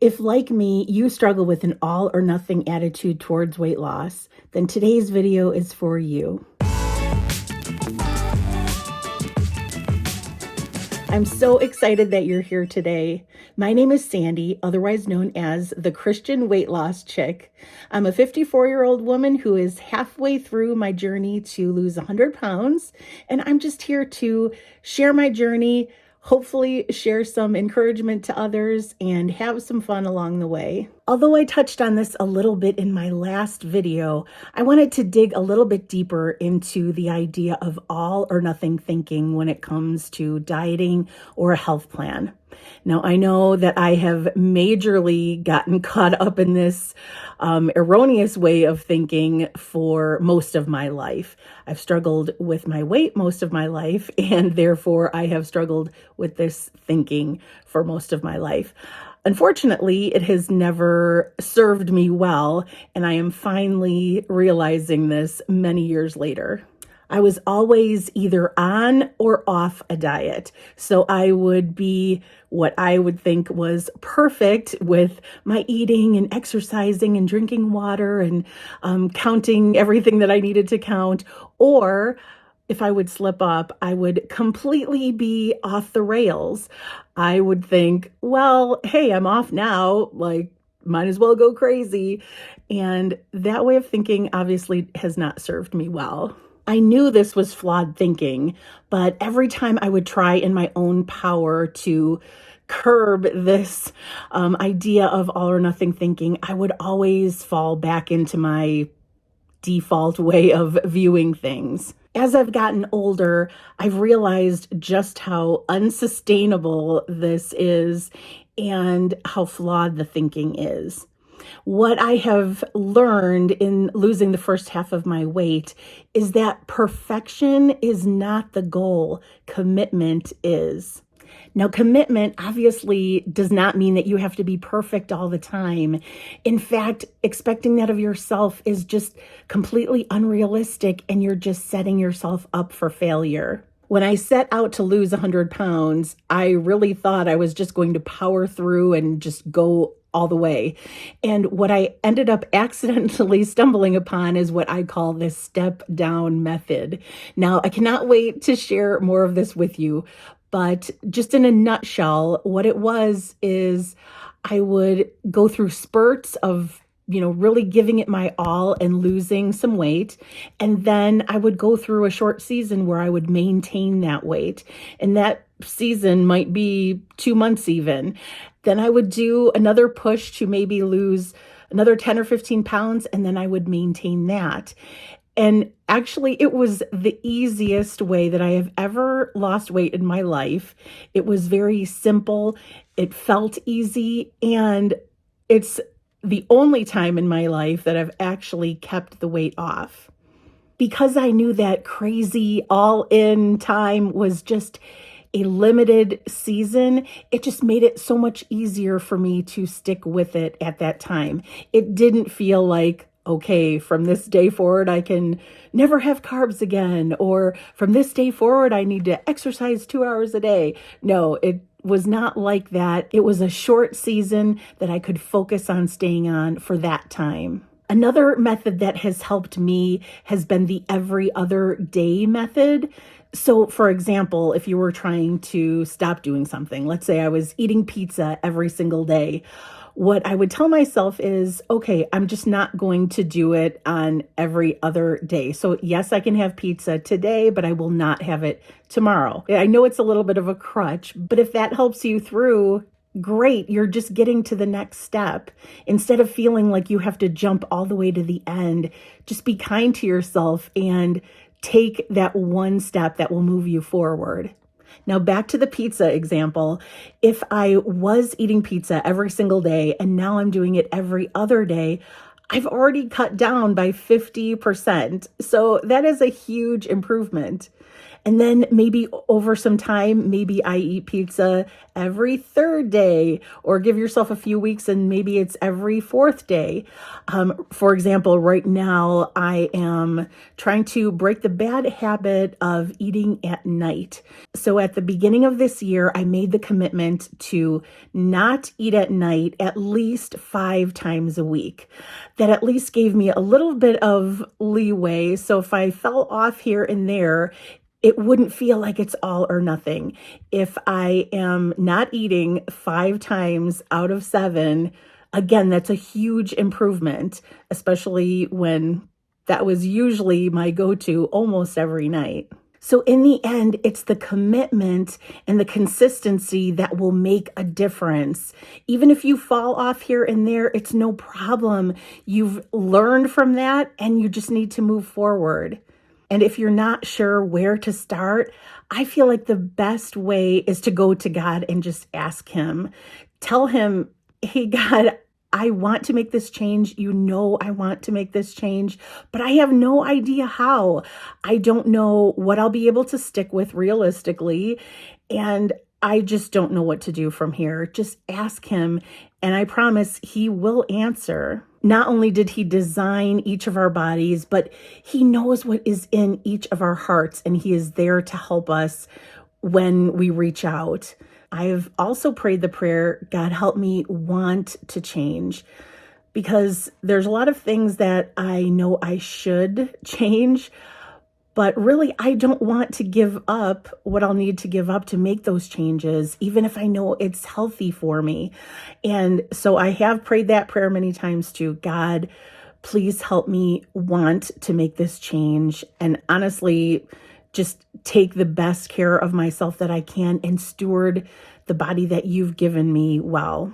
If, like me, you struggle with an all or nothing attitude towards weight loss, then today's video is for you. I'm so excited that you're here today. My name is Sandie, otherwise known as the Christian Weight Loss Chick. I'm a 54-year-old woman who is halfway through my journey to lose 100 pounds, and I'm just here to share my journey, hopefully share some encouragement to others, and have some fun along the way. Although I touched on this a little bit in my last video, I wanted to dig a little bit deeper into the idea of all or nothing thinking when it comes to dieting or a health plan. Now, I know that I have majorly gotten caught up in this erroneous way of thinking for most of my life. I've struggled with my weight most of my life, and therefore I have struggled with this thinking for most of my life. Unfortunately, it has never served me well, and I am finally realizing this many years later. I was always either on or off a diet. So I would be what I would think was perfect with my eating and exercising and drinking water and counting everything that I needed to count. Or if I would slip up, I would completely be off the rails. I would think, well, hey, I'm off now, like, might as well go crazy. And that way of thinking obviously has not served me well. I knew this was flawed thinking, but every time I would try in my own power to curb this idea of all or nothing thinking, I would always fall back into my default way of viewing things. As I've gotten older, I've realized just how unsustainable this is and how flawed the thinking is. What I have learned in losing the first half of my weight is that perfection is not the goal. Commitment is. Now, commitment obviously does not mean that you have to be perfect all the time. In fact, expecting that of yourself is just completely unrealistic, and you're just setting yourself up for failure. When I set out to lose 100 pounds, I really thought I was just going to power through and just go all the way. And what I ended up accidentally stumbling upon is what I call the step down method. Now, I cannot wait to share more of this with you, but just in a nutshell, what it was is I would go through spurts of really giving it my all and losing some weight. And then I would go through a short season where I would maintain that weight. And that season might be 2 months even. Then I would do another push to maybe lose another 10 or 15 pounds, and then I would maintain that. And actually, it was the easiest way that I have ever lost weight in my life. It was very simple. It felt easy. And it's the only time in my life that I've actually kept the weight off. Because I knew that crazy all-in time was just a limited season, it just made it so much easier for me to stick with it at that time. It didn't feel like, okay, from this day forward, I can never have carbs again, or from this day forward, I need to exercise 2 hours a day. No, it was not like that. It was a short season that I could focus on staying on for that time. Another method that has helped me has been the every other day method. So, for example, if you were trying to stop doing something, let's say I was eating pizza every single day, what I would tell myself is, okay, I'm just not going to do it on every other day. So yes, I can have pizza today, but I will not have it tomorrow. I know it's a little bit of a crutch, but if that helps you through, great. You're just getting to the next step. Instead of feeling like you have to jump all the way to the end, just be kind to yourself and take that one step that will move you forward. Now, back to the pizza example. If I was eating pizza every single day and now I'm doing it every other day, I've already cut down by 50%. So that is a huge improvement. And then maybe over some time, maybe I eat pizza every third day, or give yourself a few weeks and maybe it's every fourth day. For example, right now I am trying to break the bad habit of eating at night. So at the beginning of this year, I made the commitment to not eat at night at least 5 times a week. That at least gave me a little bit of leeway. So if I fell off here and there, it wouldn't feel like it's all or nothing. If I am not eating 5 times out of 7, again, that's a huge improvement, especially when that was usually my go-to almost every night. So in the end, it's the commitment and the consistency that will make a difference. Even if you fall off here and there, it's no problem. You've learned from that and you just need to move forward. And if you're not sure where to start, I feel like the best way is to go to God and just ask Him. Tell Him, hey, God, I want to make this change. You know I want to make this change, but I have no idea how. I don't know what I'll be able to stick with realistically, and I just don't know what to do from here. Just ask Him, and I promise He will answer. Not only did He design each of our bodies, but He knows what is in each of our hearts, and He is there to help us when we reach out. I've also prayed the prayer, God, help me want to change, because there's a lot of things that I know I should change, but really I don't want to give up what I'll need to give up to make those changes, even if I know it's healthy for me. And so I have prayed that prayer many times too. God, please help me want to make this change. And honestly, just take the best care of myself that I can and steward the body that you've given me well.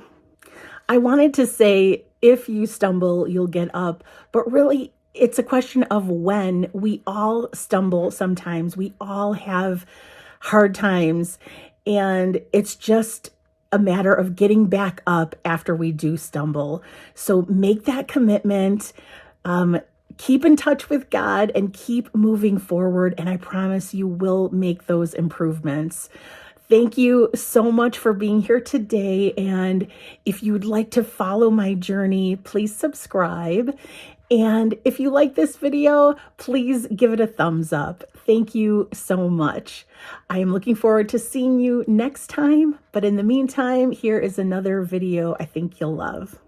I wanted to say, if you stumble, you'll get up, but really it's a question of when. We all stumble sometimes. We all have hard times, and it's just a matter of getting back up after we do stumble. So make that commitment. Keep in touch with God and keep moving forward. And I promise you will make those improvements. Thank you so much for being here today. And if you would like to follow my journey, please subscribe. And if you like this video, please give it a thumbs up. Thank you so much. I am looking forward to seeing you next time. But in the meantime, here is another video I think you'll love.